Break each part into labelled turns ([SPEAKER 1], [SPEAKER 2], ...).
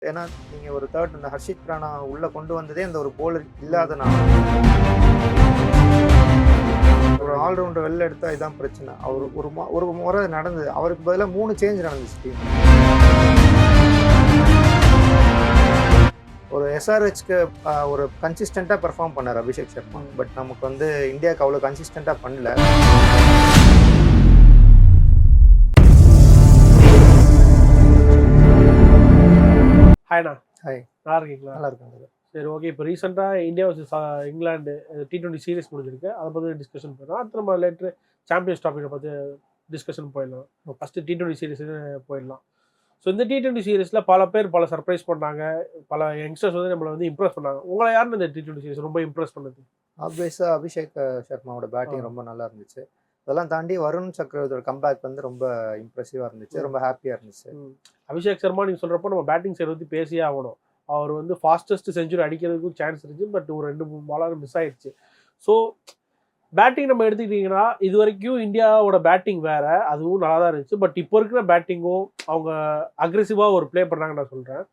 [SPEAKER 1] ஏன்னா, நீங்க ஒரு தேர்ட் இந்த ஹர்ஷித் ராணா உள்ள கொண்டு வந்ததே அந்த ஒரு பவுலர் இல்லாதனால. ஒரு ஆல்ரவுண்டர் வெளில எடுத்தா இதான் பிரச்சனை. அவரு ஒரு முறை நடந்தது. அவருக்கு பதிலா 3 சேஞ்ச் நடந்துச்சு டீம். ஒரு எஸ்ஆர்ஹெச்க்கு ஒரு கன்சிஸ்டன்ட்டா பெர்ஃபார்ம் பண்ணாரு அபிஷேக் சர்மா. பட் நமக்கு வந்து இந்தியாவுக்கு அவ்வளோ கன்சிஸ்டன்ட்டா பண்ணல.
[SPEAKER 2] ஹாய்ண்ணா.
[SPEAKER 1] ஹாய்.
[SPEAKER 2] நல்லா இருக்கீங்களா?
[SPEAKER 1] நல்லா இருக்காங்க.
[SPEAKER 2] சரி, ஓகே. இப்போ ரீசெண்டாக India versus England T20 series முடிஞ்சிருக்கு. அதை பற்றி டிஸ்கஷன் பண்ணலாம். அடுத்து நம்ம லேட்டர் சாம்பியன்ஸ் ட்ராஃபியை பற்றி டிஸ்கஷன் போயிடலாம். ஃபஸ்ட்டு T20 சீரிஸ் போயிடலாம். ஸோ இந்த T20 சீரிஸில் பல பேர் பல சர்ப்ரைஸ் பண்ணாங்க. பல யங்ஸ்டர்ஸ் வந்து நம்மளை வந்து இம்ப்ரெஸ் பண்ணாங்க. உங்களை யாருன்னு இந்த T20 சீரிஸ் ரொம்ப இம்ப்ரெஸ் பண்ணுது?
[SPEAKER 1] ஆப்வியஸாக அபிஷேக் சர்மாவோட பேட்டிங் ரொம்ப நல்லா இருந்துச்சு. அதெல்லாம் தாண்டி வருண் சக்கரவர்த்தியோட கம்பேக் வந்து ரொம்ப இம்ப்ரெசிவாக இருந்துச்சு. ரொம்ப ஹாப்பியாக இருந்துச்சு.
[SPEAKER 2] அபிஷேக் சர்மா நீங்கள் சொல்கிறப்போ நம்ம பேட்டிங் சைடு வந்து பேசியே ஆகணும். அவர் வந்து ஃபாஸ்டஸ்ட் செஞ்சுரி அடிக்கிறதுக்கும் சான்ஸ் இருந்துச்சு. பட் ஒரு 2-3 பாலாக மிஸ் ஆயிடுச்சு. ஸோ பேட்டிங் நம்ம எடுத்துக்கிட்டிங்கன்னா இது வரைக்கும் இந்தியாவோட பேட்டிங் வேறு, அதுவும் நல்லா தான் இருந்துச்சு. பட் இப்போ இருக்கிற பேட்டிங்கும் அவங்க அக்ரெசிவாக ஒரு ப்ளே பண்ணுறாங்கன்னு நான் சொல்கிறேன்.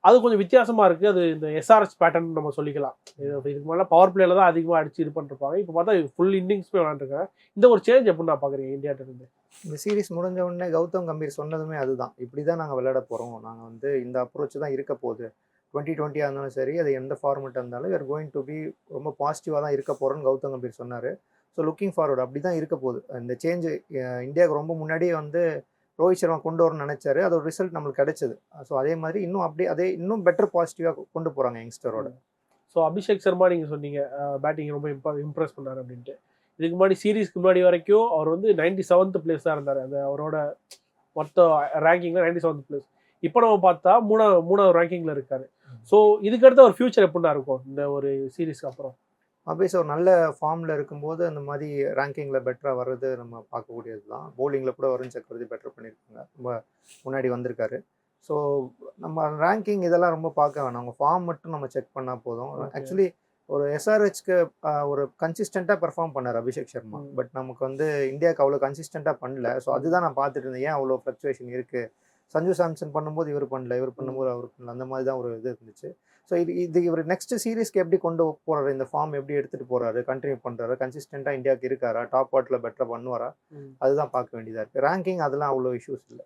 [SPEAKER 2] அது கொஞ்சம் வித்தியாசமாக இருக்குது. அது இந்த எஸ்ஆர்எஸ் பேட்டர்ன் நம்ம சொல்லிக்கலாம். இதுக்கு மேலே பவர் பிளேயில் தான் அதிகமாக அடிச்சு இது பண்ணிருப்பாங்க. இப்போ பார்த்தா ஃபுல் இன்னிங்ஸ்மே விளாண்டுருக்காங்க. இந்த ஒரு சேஞ்ச் எப்படி நான் பார்க்குறீங்க இந்தியாட்டிருந்து?
[SPEAKER 1] இந்த சீரிஸ் முடிஞ்ச உடனே கௌதம் கம்பீர் சொன்னதுமே அதுதான். இப்படி தான் நாங்கள் விளையாட போகிறோம். நாங்கள் வந்து இந்த அப்ரோச் தான் இருக்க போகுது. 2020 இருந்தாலும் சரி, அது எந்த ஃபார்மெட்டாக இருந்தாலும் we are going to be ரொம்ப பாசிட்டிவாக தான் இருக்க போகிறோன்னு கௌதம் கம்பீர் சொன்னார். ஸோ லுக்கிங் ஃபார்வர்டு அப்படி தான் இருக்க போகுது. இந்த சேஞ்சு இந்தியாவுக்கு ரொம்ப முன்னாடியே வந்து ரோஹித் சர்மா கொண்டு வரணும்னு நினச்சாரு. அது ஒரு ரிசல்ட் நம்மளுக்கு கிடைச்சது. ஸோ அதே மாதிரி இன்னும் இன்னும் பெட்டர் பாசிட்டிவாக கொண்டு போகிறாங்க யங்ஸ்டரோட.
[SPEAKER 2] ஸோ அபிஷேக் சர்மா நீங்கள் சொன்னீங்க பேட்டிங் ரொம்ப இம்ப்ரெஸ் பண்ணார் அப்படின்ட்டு. இதுக்கு முன்னாடி சீரீஸ்க்கு முன்னாடி வரைக்கும் அவர் வந்து 97th பிளேஸ் தான் இருந்தார். அந்த அவரோட மொத்த ரேங்கிங்கில் 97th பிளேஸ். இப்போ நம்ம பார்த்தா மூணாவது ரேங்கிங்கில் இருக்கார். ஸோ இதுக்கடுத்து ஒரு ஃபியூச்சர் எப்படின்னா இருக்கும் இந்த ஒரு சீரீஸ்க்கு அப்புறம்?
[SPEAKER 1] ஆப்வியஸாக ஒரு நல்ல ஃபார்மில் இருக்கும்போது அந்த மாதிரி ரேங்கிங்கில் பெட்டராக வர்றது நம்ம பார்க்கக்கூடியது தான். பவுலிங்கில் கூட வருண் சக்கரவர்த்தி பெட்டர் பண்ணியிருக்காங்க. ரொம்ப முன்னாடி வந்திருக்காரு. ஸோ நம்ம ரேங்கிங் இதெல்லாம் ரொம்ப பார்க்க வேணாம். அவங்க ஃபார்ம் மட்டும் நம்ம செக் பண்ணால் போதும். ஆக்சுவலி ஒரு எஸ்ஆர்ஹெச்க்கு ஒரு கன்சிஸ்டண்ட்டாக பெர்ஃபார்ம் பண்ணார் அபிஷேக் சர்மா. பட் நமக்கு வந்து இந்தியாவுக்கு அவ்வளோ கன்சிஸ்டண்ட்டாக பண்ணல. ஸோ அதுதான் நான் பார்த்துட்டு இருந்தேன். ஏன் அவ்வளோ ஃப்ளக்சுவேஷன் இருக்குது? சஞ்சு சாம்சன் பண்ணும்போது இவர் பண்ணல, இவர் பண்ணும்போது அவர் பண்ணல, அந்த மாதிரி தான் ஒரு இது இருந்துச்சு. ஸோ இவர் நெக்ஸ்ட் சீரீஸ்க்கு எப்படி கொண்டு போகிறாரு, இந்த ஃபார்ம் எப்படி எடுத்துகிட்டு போகிறாரு, கண்டினியூ பண்ணுறாரு, கன்சிஸ்டண்ட்டாக இந்தியாவுக்கு இருக்காரா, டாப் ஆர்டரில் பெட்டராக பண்ணுவாரா, அதுதான் பார்க்க வேண்டியதாக இருக்குது. ரேங்கிங் அதெல்லாம் அவ்வளோ இஷ்யூஸ் இல்லை.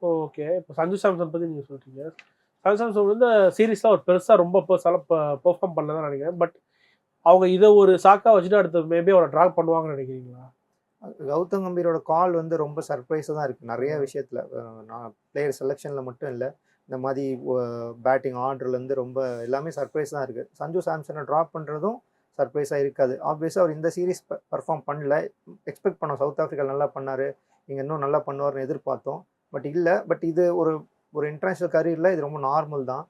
[SPEAKER 2] ஓகே. இப்போ சஞ்சு சாம்சன் பற்றி நீங்கள் சொல்கிறீங்க. சஞ்சு சாம்சன் வந்து சீரீஸ்லாம் ஒரு பெருசாக ரொம்ப பெர்ஃபார்ம் பண்ணல தான் நினைக்கிறேன். பட் அவங்க இதை ஒரு சாக்காக வச்சுட்டு அடுத்து மேபி அவரை ட்ராக் பண்ணுவாங்கன்னு நினைக்கிறீங்களா?
[SPEAKER 1] கௌதம் கம்பீரோட கால் வந்து ரொம்ப சர்ப்ரைஸாக தான் இருக்குது நிறைய விஷயத்தில். நான் பிளேயர் செலெக்ஷனில் மட்டும் இல்லை, இந்த மாதிரி பேட்டிங் ஆர்டர்லேருந்து ரொம்ப எல்லாமே சர்ப்ரைஸ் தான் இருக்குது. சஞ்சு சாம்சனை ட்ராப் பண்ணுறதும் சர்ப்ரைஸாக இருக்காது. ஆப்வியஸாக அவர் இந்த சீரீஸ் பர்ஃபார்ம் பண்ணல. எக்ஸ்பெக்ட் பண்ணோம் சவுத் ஆஃப்ரிக்கா நல்லா பண்ணார், இங்கே இன்னும் நல்லா பண்ணுவார்னு எதிர்பார்த்தோம். பட் இல்லை. பட் இது ஒரு இன்டர்நேஷ்னல் கரியரில் இது ரொம்ப நார்மல் தான்.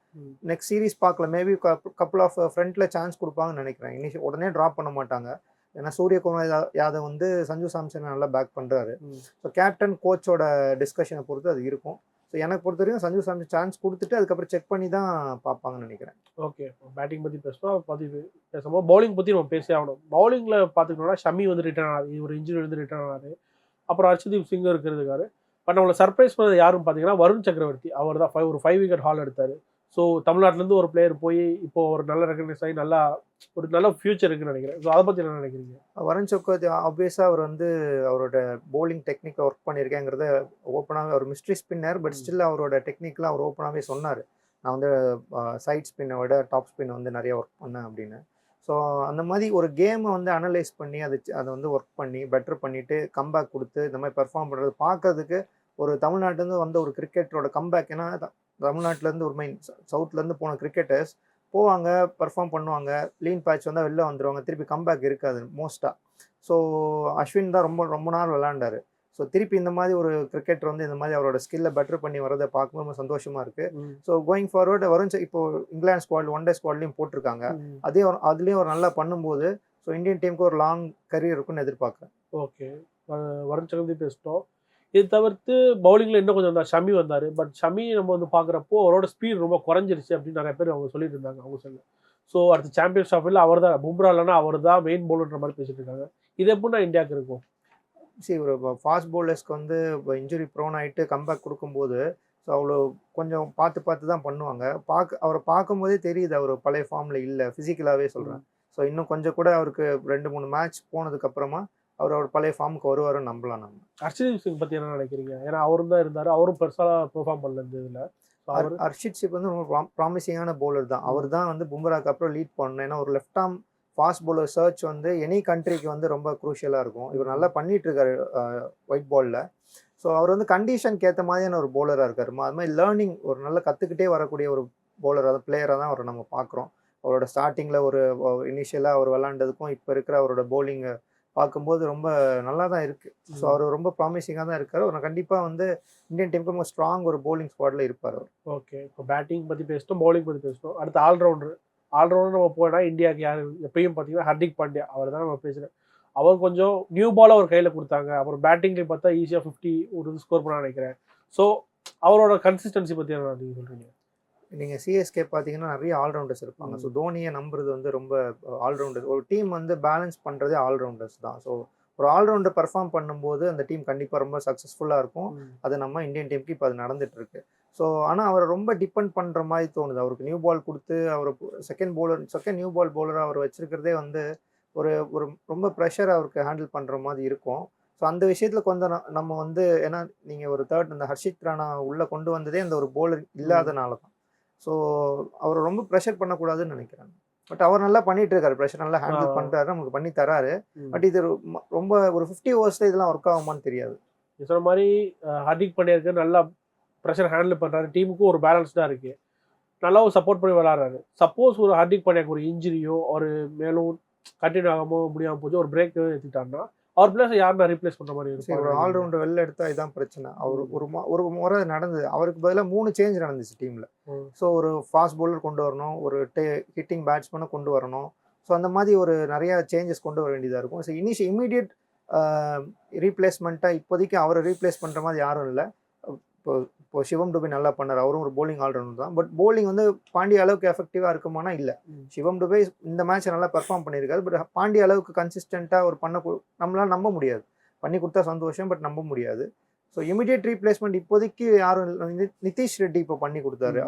[SPEAKER 1] நெக்ஸ்ட் சீரீஸ் பார்க்கல. மேபி கப்புள் ஆஃப் ஃப்ரண்ட்டில் சான்ஸ் கொடுப்பாங்கன்னு நினைக்கிறேன். உடனே ட்ராப் பண்ண மாட்டாங்க. ஏன்னா சூரியகுமார் யாதவ் வந்து சஞ்சு சாம்சனை நல்லா பேக் பண்ணுறாரு. ஸோ கேப்டன் கோச்சோட டிஸ்கஷனை பொறுத்து அது இருக்கும். ஸோ எனக்கு பொறுத்த வரைக்கும் சஞ்சு சாம்சன் சான்ஸ் கொடுத்துட்டு அதுக்கப்புறம் செக் பண்ணி தான் பார்ப்பாங்கன்னு நினைக்கிறேன்.
[SPEAKER 2] ஓகே. பேட்டிங் பற்றி பேசும்போது பவுலிங் பற்றி நம்ம பேசி ஆகணும். பவுலிங்கில் பார்த்துக்கிட்டோம்னா ஷமி வந்து ரிட்டர்ன் ஆனார். ஒரு இன்ஜுரி வந்து ரிட்டர்ன் ஆனார். அப்புறம் ஹர்ஷதீப் சிங் இருக்கிறதுக்காரு. பட் நம்மளை சர்ப்ரைஸ் பண்ணது யாருன்னு பார்த்தீங்கன்னா வருண் சக்கரவர்த்தி. அவர் தான் ஒரு 5 விக்கெட் ஹால் எடுத்தார். ஸோ தமிழ்நாட்டிலேருந்து ஒரு பிளேயர் போய் இப்போ ஒரு நல்ல ரெகக்னைஸ் ஆகி ஒரு நல்ல ஃபியூச்சர் இருக்குன்னு நினைக்கிறேன். ஸோ அதை பற்றி என்ன நினைக்கிறீங்க?
[SPEAKER 1] வருண் சக்கரவர்த்தி ஆப்வியஸாக அவர் வந்து அவரோட பவுலிங் டெக்னிக்கை ஒர்க் பண்ணியிருக்கேங்கிறத ஓப்பனாகவே ஒரு மிஸ்ட்ரி ஸ்பின்னர். பட் ஸ்டில் அவரோட டெக்னிக்லாம் அவர் ஓப்பனாகவே சொன்னார். நான் வந்து சைட் ஸ்பின்னை விட டாப் ஸ்பின் வந்து நிறைய ஒர்க் பண்ணேன் அப்படின்னு. ஸோ அந்த மாதிரி ஒரு கேமை வந்து அனலைஸ் பண்ணி அதை வந்து ஒர்க் பண்ணி பெட்டர் பண்ணிவிட்டு கம்பேக் கொடுத்து இந்த மாதிரி பெர்ஃபார்ம் பண்ணுறது பார்க்கறதுக்கு ஒரு தமிழ்நாட்டிலேருந்து வந்த ஒரு கிரிக்கெட்டரோட கம்பேக். ஏன்னா தமிழ்நாட்டிலேருந்து ஒரு சவுத்லேருந்து போன கிரிக்கெட்டர்ஸ் போவாங்க, பெர்ஃபார்ம் பண்ணுவாங்க, லீன் பேட்ச் வந்தால் வெளில வந்துடுவாங்க, திருப்பி கம்பேக் இருக்காது மோஸ்ட்டாக. ஸோ அஸ்வின் தான் ரொம்ப ரொம்ப நாள் விளாண்டார். ஸோ திருப்பி இந்த மாதிரி ஒரு கிரிக்கெட்டர் வந்து இந்த மாதிரி அவரோட ஸ்கில்லை பெட்டர் பண்ணி வரதை பார்க்கும்போது ரொம்ப சந்தோஷமாக இருக்குது. ஸோ கோயிங் ஃபார்வர்டு வருண் இப்போ இங்கிலாந்து ஸ்குவாட் ஒன் டே ஸ்குவாட்லேயும் போட்டிருக்காங்க. அதுலேயும் அவர் நல்லா பண்ணும்போது ஸோ இந்தியன் டீமுக்கு ஒரு லாங் கரியர் இருக்குன்னு எதிர்பார்க்குறேன்.
[SPEAKER 2] ஓகே. வருண் சக்கரவர்த்தி பேசிட்டோம். இது தவிர்த்து பவுலிங்கில் இன்னும் கொஞ்சம் ஷமி வந்தார். பட் ஷமி நம்ம வந்து பார்க்குறப்போ அவரோட ஸ்பீட் ரொம்ப குறைஞ்சிருச்சு அப்படின்னு நிறைய பேர் அவங்க சொல்லிட்டு இருந்தாங்க அவங்க சொல்ல. ஸோ அடுத்த சாம்பியன்ஸ் ட்ராஃபியில் அவர் தான் பும்ரா இல்லைன்னா அவர் தான் மெயின் பவுலர்ன்ற மாதிரி பேசிட்டு இருக்காங்க. இது எப்படின்னா இந்தியாவுக்கு இருக்கும்?
[SPEAKER 1] ஒரு ஃபாஸ்ட் பவுலர்ஸ்க்கு வந்து இப்போ இன்ஜுரி ப்ரோன் ஆகிட்டு கம்பேக் கொடுக்கும்போது ஸோ அவ்வளோ கொஞ்சம் பார்த்து பார்த்து தான் பண்ணுவாங்க. அவரை பார்க்கும்போதே தெரியுது அவர் பழைய ஃபார்மில் இல்லை, ஃபிசிக்கலாகவே சொல்கிறேன். ஸோ இன்னும் கொஞ்சம் கூட அவருக்கு 2-3 மேட்ச் போனதுக்கப்புறமா அவர் பழைய ஃபார்முக்கு வருவாருன்னு நம்பலாம் நம்ம.
[SPEAKER 2] ஹர்ஷதீப் சிங் பற்றி என்ன நினைக்கிறீங்க? ஏன்னா அவரும் தான் இருந்தார், அவரும் பெருசாக பெர்ஃபார்ம் பண்ணல இந்த இதில்.
[SPEAKER 1] ஹர்ஷித் சிப் வந்து ரொம்ப ப்ராமிசிங்கான பவுலர் தான். அவர் தான் வந்து பும்ராக்கு அப்புறம் லீட் பண்ணணும். ஏன்னா ஒரு லெஃப்ட் ஆர்ம் ஃபாஸ்ட் பவுலர் சர்ச் வந்து எனி கண்ட்ரிக்கு வந்து ரொம்ப குரூஷியலாக இருக்கும். இவர் நல்லா பண்ணிட்டு இருக்காரு ஒயிட் பாலில். ஸோ அவர் வந்து கண்டிஷனுக்கு ஏற்ற மாதிரியான ஒரு பவுலராக இருக்காரு. அது மாதிரி லேர்னிங் ஒரு நல்லா கற்றுக்கிட்டே வரக்கூடிய ஒரு பவுலர், அதாவது பிளேயராக தான் அவரை நம்ம பார்க்குறோம். அவரோட ஸ்டார்டிங்கில் ஒரு இனிஷியலாக அவர் விளாண்டதுக்கும் இப்போ இருக்கிற அவரோட பவுலிங்கை பார்க்கும்போது ரொம்ப நல்லா தான் இருக்குது. ஸோ அவர் ரொம்ப ப்ராமிசிங்காக தான் இருக்கார். அவர் கண்டிப்பாக வந்து இந்தியன் டீமுக்கு ரொம்ப ஸ்ட்ராங் ஒரு பவுலிங் ஸ்குவாடில் இருப்பார் அவர்.
[SPEAKER 2] ஓகே, இப்போ பேட்டிங் பற்றி பேசிட்டோம், பவுலிங் பற்றி பேசிட்டோம். அடுத்து ஆல்ரவுண்டர் நம்ம போனால் இந்தியாவுக்கு யார் எப்பயும் பார்த்தீங்கன்னா ஹர்திக் பாண்டியா, அவர் தான் நம்ம பேசுகிறேன். அவர் கொஞ்சம் நியூ பால் அவர் கையில் கொடுத்தாங்க. அப்புறம் பேட்டிங்லேயும் பார்த்தா ஈஸியாக 50 ஒரு ஸ்கோர் பண்ண நினைக்கிறேன். ஸோ அவரோட கன்சிஸ்டன்சி பற்றி என்ன நீங்கள் சொல்கிறீங்க?
[SPEAKER 1] நீங்கள் சிஎஸ்கே பார்த்தீங்கன்னா நிறைய ஆல்ரவுண்டர்ஸ் இருப்பாங்க. ஸோ தோனியை நம்புறது வந்து ரொம்ப ஆல்ரவுண்டர். ஒரு டீம் வந்து பேலன்ஸ் பண்ணுறதே ஆல்ரவுண்டர்ஸ் தான். ஸோ ஒரு ஆல்ரவுண்டர் பர்ஃபார்ம் பண்ணும்போது அந்த டீம் கண்டிப்பாக ரொம்ப சக்ஸஸ்ஃபுல்லாக இருக்கும். அது நம்ம இந்தியன் டீமுக்கு இப்போ அது நடந்துகிட்ருக்கு. ஸோ ஆனால் அவரை ரொம்ப டிபெண்ட் பண்ணுற மாதிரி தோணுது. அவருக்கு நியூ பால் கொடுத்து அவர் செகண்ட் நியூ பால் பவுலராக அவர் வச்சுருக்கிறதே வந்து ஒரு ஒரு ரொம்ப ப்ரெஷர் அவருக்கு ஹேண்டில் பண்ணுற மாதிரி இருக்கும். ஸோ அந்த விஷயத்தில் கொஞ்சம் நம்ம வந்து ஏன்னா நீங்கள் ஒரு இந்த ஹர்ஷித் ராணா உள்ளே கொண்டு வந்ததே அந்த ஒரு பவுலர் இல்லாதனால தான். ஸோ அவர் ரொம்ப ப்ரெஷர் பண்ணக்கூடாதுன்னு நினைக்கிறாங்க. பட் அவர் நல்லா பண்ணிட்டு இருக்காரு, ப்ரெஷர் நல்லா ஹேண்டில் பண்ணுறாரு, நமக்கு பண்ணி தராரு. பட் இது ரொம்ப ஒரு 50 ஓவர்ஸில் இதெல்லாம் ஒர்க் ஆகுமான்னு தெரியாது.
[SPEAKER 2] சொன்ன மாதிரி ஹர்திக் பாண்டியா நல்லா ப்ரெஷர் ஹேண்டில் பண்ணுறாரு, டீமுக்கும் ஒரு பேலன்ஸ்டாக இருக்குது, நல்லா ஒரு சப்போர்ட் பண்ணி விளாட்றாரு. சப்போஸ் ஒரு ஹர்திக் பாண்டியாக்கு ஒரு இன்ஜுரியோ ஒரு மேலும் கண்டினியூ ஆகாமோ முடியாமல் போச்சு, ஒரு பிரேக் எடுத்துட்டாருன்னா அவர் பிளேஸ் யாருன்னா ரீப்ளேஸ் பண்ணுற மாதிரி இருக்கும்.
[SPEAKER 1] ஒரு ஆல்ரவுண்டர் வெளில எடுத்தா இதான் பிரச்சனை. அவர் ஒரு முறை நடந்தது, அவருக்கு பதிலாக 3 சேஞ்ச் நடந்துச்சு டீமில். ஸோ ஒரு ஃபாஸ்ட் பவுலர் கொண்டு வரணும், ஒரு ஹிட்டிங் பேட்ஸ்மேனை கொண்டு வரணும். ஸோ அந்த மாதிரி ஒரு நிறையா சேஞ்சஸ் கொண்டு வர வேண்டியதாக இருக்கும். ஸோ இமீடியட் ரீப்ளேஸ்மெண்ட்டாக இப்போதைக்கு அவரை ரீப்ளேஸ் பண்ணுற மாதிரி யாரும் இல்லை. இப்போ சிவம் டுபே நல்லா பண்ணார், அவரும் ஒரு போலிங் ஆல்ரவுண்டர் தான். பட் போலிங் வந்து பாண்டிய அளவுக்கு எஃபெக்டிவாக இருக்குமானா இல்லை. சிவம் டுபே இந்த மேட்ச்சை நல்லா பெர்ஃபார்ம் பண்ணியிருக்காரு. பட் பாண்டிய அளவுக்கு கன்சிஸ்டண்ட்டாக ஒரு நம்மளால் நம்ப முடியாது. பண்ணி கொடுத்தா சந்தோஷம், பட் நம்ப முடியாது. ஸோ இமீடியட் ரீப்ளேஸ்மெண்ட் இப்போதைக்கு யாரும் நிதிஷ் ரெட்டி இப்போ பண்ணி கொடுத்தாரு.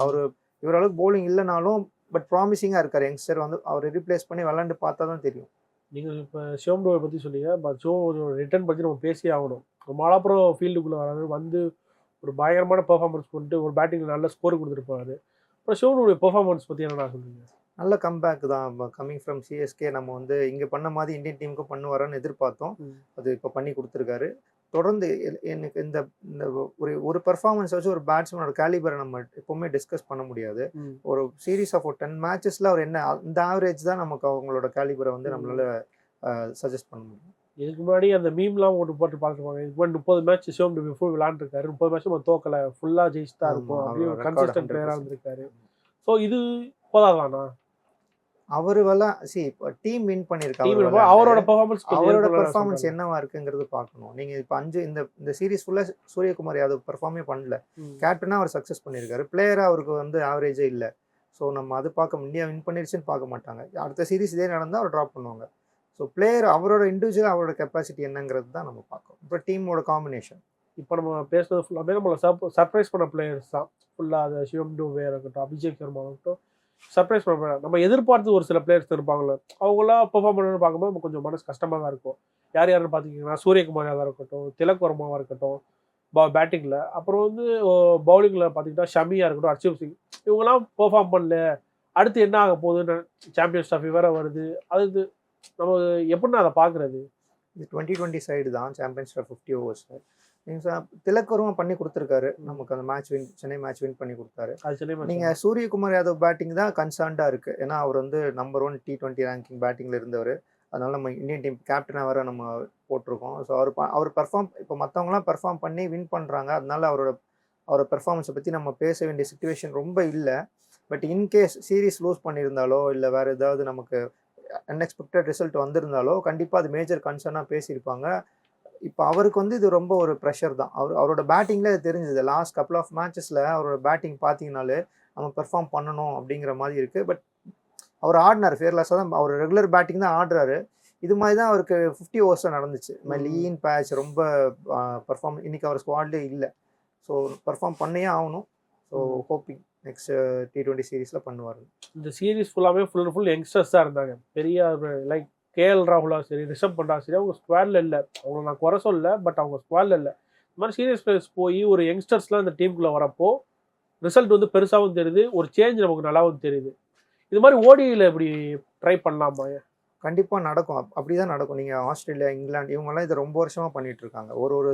[SPEAKER 1] இவர் அளவுக்கு போலிங் இல்லைனாலும் பட் ப்ராமிசிங்காக இருக்கார் யங்ஸ்டர். வந்து அவர் ரீப்ளேஸ் பண்ணி விளாண்டு பார்த்தா தான் தெரியும்.
[SPEAKER 2] நீங்கள் இப்போ சிவம் டுபே பற்றி சொன்னீங்க, பட் சிவம் ரிட்டர்ன் பற்றி நம்ம பேசியே ஆகணும். ரொம்ப நாளாப்புறம் ஃபீல்டுக்குள்ளே வராது, வந்து ஒரு பயங்கரமான பெர்ஃபார்மன்ஸ் பண்ணிட்டு ஒரு பேட்டிங்கில் நல்ல ஸ்கோர் கொடுத்துருப்பாரு. அப்புறம் சிவனுடைய பெர்ஃபார்மன்ஸ் பற்றி என்ன சொல்லுங்கள்?
[SPEAKER 1] நல்ல கம்பேக் தான். கம்மிங் ஃப்ரம் சிஎஸ்கே நம்ம வந்து இங்கே பண்ண மாதிரி இந்தியன் டீமுக்கு பண்ணுவாரான்னு எதிர்பார்த்தோம். அது இப்போ பண்ணி கொடுத்துருக்காரு. தொடர்ந்து எனக்கு இந்த ஒரு பெர்ஃபார்மன்ஸ் வச்சு ஒரு பேட்ஸ்மேனோட கேலிபரை நம்ம எப்போவுமே டிஸ்கஸ் பண்ண முடியாது. ஒரு சீரீஸ் ஆஃப் ஒரு 10 மேட்சஸில் அவர் என்ன இந்த ஆவரேஜ் தான் நமக்கு அவங்களோட கேலிபரை வந்து நம்மளால சஜஸ்ட் பண்ண முடியும்.
[SPEAKER 2] இதுக்கு முன்னாடி அந்த மீம்லாம் போட்டு பார்த்துருப்பாங்க. இதுக்கு முன்னாடி 30 மேட்ச் சிவம் டுபே ஃபுல் விளாண்டுருக்காரு, 30 மேட்ச் நம்ம தோக்கலை, ஃபுல்லாக ஜெயிச்சு தான் இருக்கும் அப்படின்னு ஒரு கன்சிஸ்டன்ட் பிளேயராக இருந்திருக்காரு. ஸோ இது போதாதானா?
[SPEAKER 1] அவர் இப்போ டீம் வின் பண்ணியிருக்காரு.
[SPEAKER 2] அவரோட
[SPEAKER 1] பெர்ஃபார்மன்ஸ் என்னவா இருக்குங்கிறது பார்க்கணும். நீங்கள் இப்போ இந்த சீரீஸ் ஃபுல்லாக சூரியகுமார் யாதவ் பெர்ஃபார்மே பண்ணல. கேப்டனாக அவர் சக்ஸஸ் பண்ணியிருக்காரு, பிளேயராக அவருக்கு வந்து ஆவரேஜே இல்லை. ஸோ நம்ம அது பார்க்க இந்தியா வின் பண்ணிருச்சுன்னு பார்க்க மாட்டாங்க. அடுத்த சீரீஸ் இதே நடந்தால் அவர் ட்ராப் பண்ணுவாங்க. ஸோ பிளேயர் அவரோட இண்டிவிஜுவல் அவரோட கெப்பாசிட்டி என்னங்கிறது தான் நம்ம பார்க்கணும். இப்போ டீமோட காம்பினேஷன்.
[SPEAKER 2] இப்போ நம்ம பேசுறது ஃபுல்லாகவே நம்மளை சர்ப்ரைஸ் பண்ண பிளேயர்ஸ் தான் ஃபுல்லாக. அது சிவம் டுபே இருக்கட்டும், அபிஷேக் சர்மா இருக்கட்டும், சர்ப்ரைஸ் பண்ண நம்ம எதிர்பார்த்து ஒரு சில பிளேயர்ஸ் இருப்பாங்களே, அவங்களாம் பெர்ஃபார்ம் பண்ணணும்னு பார்க்கும்போது கொஞ்சம் மனசு கஷ்டமாக தான் இருக்கும். யாருன்னு பார்த்தீங்கன்னா சூரியகுமார் யாதவ் இருக்கட்டும், திலக் வர்மாவாக இருக்கட்டும் பேட்டிங்கில், அப்புறம் வந்து பவுலிங்கில் பார்த்தீங்கன்னா ஷமியாக இருக்கட்டும், ஹர்ஷதீப் சிங், இவங்கெல்லாம் பெர்ஃபார்ம் பண்ணல. அடுத்து என்ன ஆக போகுதுன்னு சாம்பியன்ஸ் ட்ராஃபி வேறு வருது. அது நம்ம எப்படின்னா அதை பார்க்குறது?
[SPEAKER 1] இது 2020 சைடு தான் champions trophy 50 overs. Tilak Varma பண்ணி கொடுத்துருக்காரு நமக்கு அந்த மேட்ச் சென்னை மேட்ச் வின் பண்ணி கொடுத்தாரு. நீங்கள் சூரியகுமார் யாதவ் பேட்டிங் தான் கன்சர்ன்டாக இருக்குது. ஏன்னா அவர் வந்து நம்பர் 1 T20 ரேங்கிங் பேட்டிங்கில் இருந்தவர். அதனால நம்ம இந்தியன் டீம் கேப்டனாக வேறு நம்ம போட்டிருக்கோம். ஸோ அவர் இப்போ மற்றவங்களாம் பெர்ஃபார்ம் பண்ணி வின் பண்ணுறாங்க. அதனால அவரோட பெர்ஃபார்மன்ஸை பற்றி நம்ம பேச வேண்டிய சுச்சுவேஷன் ரொம்ப இல்லை. பட் இன்கேஸ் சீரீஸ் லூஸ் பண்ணியிருந்தாலோ இல்லை வேறு ஏதாவது நமக்கு அன்எக்ஸ்பெக்டட் ரிசல்ட் வந்திருந்தாலோ கண்டிப்பாக அது மேஜர் கன்சர்னாக பேசியிருப்பாங்க. இப்போ அவருக்கு வந்து இது ரொம்ப ஒரு ப்ரெஷர் தான். அவரோட பேட்டிங்கில் தெரிஞ்சது. லாஸ்ட் கப்புள் ஆஃப் மேட்சஸில் அவரோட பேட்டிங் பார்த்தீங்கனாலே நம்ம பெர்ஃபார்ம் பண்ணணும் அப்படிங்கிற மாதிரி இருக்குது. பட் அவர் ஆடினார், ஃபேர்லெஸ்ஸாக தான் அவர் ரெகுலர் பேட்டிங் தான் ஆடுறாரு. இது மாதிரி தான் அவருக்கு 50 ஓவர்ஸில் நடந்துச்சு. இந்த மாதிரி
[SPEAKER 2] ம்.
[SPEAKER 1] லீன் பேட்ச் ரொம்ப பர்ஃபார்ம் இன்னைக்கு அவர் ஸ்குவாட்லேயே இல்லை. ஸோ பர்ஃபார்ம் பண்ணியே ஆகணும். ஸோ ஹோப்பிங் நெக்ஸ்ட் T20 சீரீஸில் பண்ணுவார்.
[SPEAKER 2] இந்த சீரிஸ் ஃபுல்லாமே ஃபுல் அண்ட் ஃபுல் யங்ஸ்டர்ஸ் தான் இருந்தாங்க. பெரிய லைக் கேஎல் ராகுலா சரி, ரிஷப் பண்டா சரி, அவங்க ஸ்குவாட்ல இல்லை. அவங்கள நான் குறை சொல்லல, பட் அவங்க ஸ்குவாட்ல இல்லை. இந்த மாதிரி சீரியஸ் பிளேயர்ஸ் போய் ஒரு யங்ஸ்டர்ஸ்லாம் இந்த டீமுக்குள்ளே வரப்போ ரிசல்ட் வந்து பெருசாகவும் தெரியுது, ஒரு சேஞ்ச் நமக்கு நல்லாவும் தெரியுது. இது மாதிரி ஓடியில் இப்படி ட்ரை பண்ணலாமா?
[SPEAKER 1] கண்டிப்பாக நடக்கும். அப்படிதான் நடக்கும். நீங்கள் ஆஸ்திரேலியா, இங்கிலாந்து இவங்கெல்லாம் இதை ரொம்ப வருஷமாக பண்ணிட்டு இருக்காங்க. ஒரு ஒரு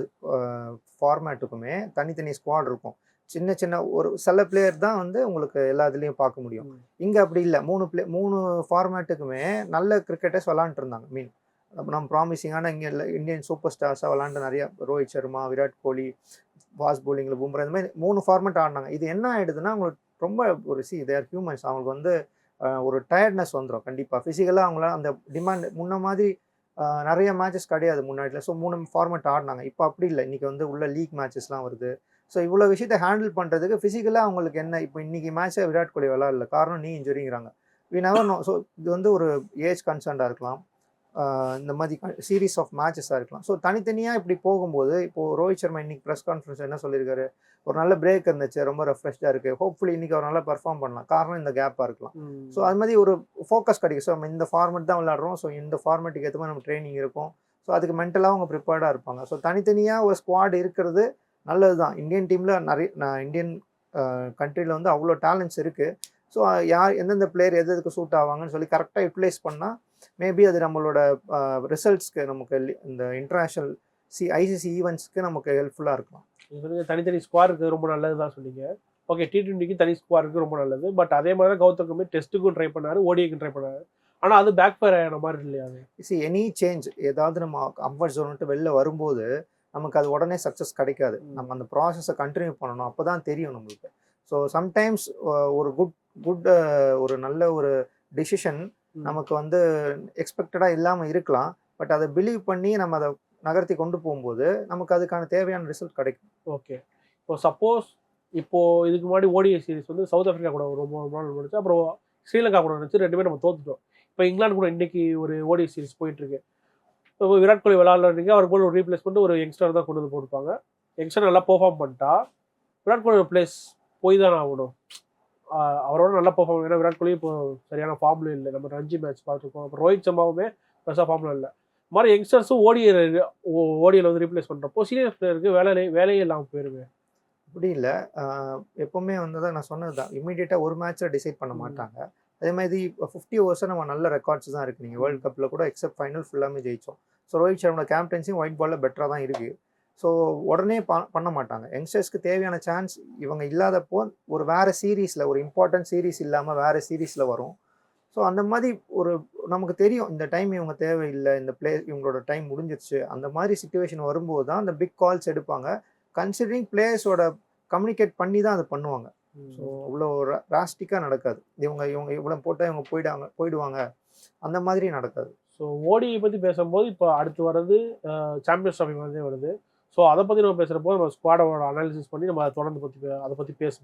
[SPEAKER 1] ஃபார்மேட்டுக்குமே தனித்தனி ஸ்குவாட் இருக்கும். சின்ன சின்ன ஒரு சில பிளேயர் தான் வந்து உங்களுக்கு எல்லா இதுலேயும் பார்க்க முடியும். இங்கே அப்படி இல்லை. 3 ஃபார்மேட்டுக்குமே நல்ல கிரிக்கெட்டர்ஸ் விளாண்டுட்டு இருந்தாங்க. நம்ம ப்ராமிசிங்கான இங்கே இந்தியன் சூப்பர் ஸ்டார்ஸாக விளாண்டு நிறைய ரோஹித் சர்மா, விராட் கோலி, ஃபாஸ்ட் பவுலிங்கில் பும்ரா, இந்த மாதிரி 3 ஃபார்மேட் ஆடினாங்க. இது என்ன ஆகிடுதுன்னா அவங்களுக்கு ரொம்ப ஒரு தேர் ஹியூமன்ஸ். அவங்களுக்கு வந்து ஒரு டயர்ட்னஸ் வந்துடும் கண்டிப்பாக. ஃபிசிக்கலாக அவங்களால அந்த டிமாண்ட் முன்ன மாதிரி நிறைய மேட்சஸ் கிடையாது முன்னாடியில். ஸோ 3 ஃபார்மேட் ஆடினாங்க. இப்போ அப்படி இல்லை. இன்றைக்கி வந்து உள்ள லீக் மேட்சஸ்லாம் வருது. ஸோ இவ்வளோ விஷயத்தை ஹேண்டில் பண்ணுறதுக்கு ஃபிசிக்கலாக அவங்களுக்கு என்ன இப்போ இன்றைக்கி மேட்ச்சை விராட் கோலி விளாட்ல. காரணம் நீ இன்ஜுரிங்கிறாங்க. We never know. ஸோ இது வந்து ஒரு ஏஜ் கன்சர்ன்டாக இருக்கலாம். இந்த மாதிரி சீரீஸ் ஆஃப் மேட்சஸாக இருக்கலாம். ஸோ தனித்தனியாக இப்படி போகும்போது இப்போது ரோஹித் சர்மா இன்றைக்கி ப்ரெஸ் கான்ஃபரன்ஸ் என்ன சொல்லியிருக்காரு, ஒரு நல்ல பிரேக் இருந்துச்சு, ரொம்ப ரெஃப்ரெஷ்டாக இருக்குது, ஹோப்ஃபுல்லி இன்றைக்கி அவர் நல்லா பர்ஃபார்ம் பண்ணலாம். காரணம் இந்த கேப்பாக இருக்கலாம். ஸோ அது மாதிரி ஒரு ஃபோக்கஸ் கிடைக்கும். ஸோ நம்ம இந்த ஃபார்மேட் தான் விளாட்றோம். ஸோ இந்த ஃபார்மேட்டுக்கு ஏற்ற மாதிரி நம்ம ட்ரைனிங் இருக்கும். ஸோ அதுக்கு மென்டலாக அவங்க ப்ரிப்பேர்டாக இருப்பாங்க. ஸோ தனித்தனியாக ஒரு ஸ்குவாட் இருக்கிறது நல்லது தான். இந்தியன் டீமில் இந்தியன் கண்ட்ரியில் வந்து அவ்வளோ டேலண்ட்ஸ் இருக்குது. ஸோ யார் எந்தெந்த பிளேயர் எதுக்கு சூட் ஆவாங்கன்னு சொல்லி கரெக்டாக யூட்டிலைஸ் பண்ணால் மேபி அது நம்மளோட ரிசல்ட்ஸ்க்கு நமக்கு இந்த இன்டர்நேஷ்னல் ஐசிசி ஈவெண்ட்ஸ்க்கு நமக்கு ஹெல்ப்ஃபுல்லாக இருக்கலாம்.
[SPEAKER 2] தனித்தனி ஸ்குவாட் இருக்குது, ரொம்ப நல்லது தான் சொன்னீங்க. ஓகே, T20க்கு தனி ஸ்குவாட் இருக்குது, ரொம்ப நல்லது. பட் அதே மாதிரி தான் கௌதம் கம்பீர் டெஸ்ட்டுக்கும் ட்ரை பண்ணார், ஓடிஐக்கும் ட்ரை பண்ணார். ஆனால் அது பேக் ஃபயர் ஆன மாதிரி இல்லையா?
[SPEAKER 1] எனி சேஞ்ச் ஏதாவது நம்ம கம்ஃபர்ட் ஜோன் விட்டு வெளில வரும்போது நமக்கு அது உடனே சக்ஸஸ் கிடைக்காது. நம்ம அந்த ப்ராசஸை கண்டினியூ பண்ணணும். அப்போ தான் தெரியும் நம்மளுக்கு. ஸோ சம்டைம்ஸ் ஒரு குட் ஒரு நல்ல ஒரு டிசிஷன் நமக்கு வந்து எக்ஸ்பெக்டடாக இல்லாமல் இருக்கலாம். பட் அதை பிலீவ் பண்ணி நம்ம அதை நகர்த்தி கொண்டு போகும்போது நமக்கு அதுக்கான தேவையான ரிசல்ட் கிடைக்கும்.
[SPEAKER 2] ஓகே, இப்போ சப்போஸ் இதுக்கு முன்னாடி ஓடிஐ சீரிஸ் வந்து சவுத் ஆஃப்ரிக்கா கூட ரொம்ப நாள் முடிச்சு, அப்புறம் ஸ்ரீலங்கா கூட நினச்சி 2 நம்ம தோத்துட்டோம். இப்போ இங்கிலாந்து கூட இன்னைக்கு ஒரு ஓடிஐ சீரிஸ் போயிட்டுருக்கு. இப்போ விராட் கோலி விளாட்றீங்க, அவருக்கு போல ஒரு ரீப்ளேஸ்மெண்ட் ஒரு யங்ஸ்டர் தான் கொண்டு வந்து போட்டுப்பாங்க. யங்ஸ்டர் நல்லா பெர்ஃபார்ம் பண்ணிட்டா விராட் கோலி பிளேஸ் போய் தானே ஆகணும். அவரோட நல்லா பெர்ஃபார்ம். ஏன்னா விராட் கோலி இப்போ சரியான ஃபார்மில் இல்லை. நம்ம ரஞ்சி மேட்ச் பார்த்துருக்கோம். அப்புறம் ரோஹித் சர்மாவுமே பெருசாக ஃபார்மில் இல்லை. இந்த மாதிரி யங்ஸ்டர்ஸும் ஓடியில் வந்து ரீப்ளேஸ் பண்ணுறப்போ சீனியர் பிளேயருக்கு வேலையே இல்லாமல் போயிருங்க.
[SPEAKER 1] அப்படி இல்லை. எப்போவுமே வந்து தான் நான் சொன்னது தான், இமீடியட்டாக ஒரு மேட்ச்சில் டிசைட் பண்ண மாட்டாங்க. அதே மாதிரி 50 ஓவர்ஸாக நம்ம நல்ல ரெக்கார்ட்ஸ் தான் இருக்குது. நீங்கள் வேர்ல்டு கப்பில் கூட எக்ஸப்ட் ஃபைனல் ஃபுல்லாமே ஜெயித்தோம். ஸோ ரோஹித் சர்மா கேப்டன்சியும் ஒயிட் பாலில் பெட்டராக தான் இருக்குது. ஸோ உடனே பண்ண மாட்டாங்க. யங்ஸ்டர்ஸ்க்கு தேவையான சான்ஸ் இவங்க இல்லாதப்போ ஒரு வேறு சீரீஸில், ஒரு இம்பார்ட்டன்ட் சீரீஸ் இல்லாமல் வேறு சீரீஸில் வரும். ஸோ அந்த மாதிரி ஒரு நமக்கு தெரியும் இந்த டைம் இவங்க தேவையில்லை, இந்த இவங்களோட டைம் முடிஞ்சிருச்சு. அந்த மாதிரி சிச்சுவேஷன் வரும்போது தான் அந்த பிக் கால்ஸ் எடுப்பாங்க. கன்சிடரிங் பிளேயர்ஸோட கம்யூனிகேட் பண்ணி தான் அதை பண்ணுவாங்க. ஸோ அவ்வளோ ராஸ்டிக்காக நடக்காது. இவங்க இவ்வளோ போட்டால் இவங்க போயிடுவாங்க அந்த மாதிரி நடக்காது.
[SPEAKER 2] ஸோ ஓடிஐ பற்றி பேசும்போது இப்போ அடுத்து வர்றது சாம்பியன்ஸ் ட்ராஃபி மாதிரி வருது. ஸோ அதை பற்றி நம்ம பேசுகிறப்போ நம்ம ஸ்குவாடோட அனாலிசிஸ் பண்ணி நம்ம அதை தொடர்ந்து அதை பற்றி பேசுவோம்.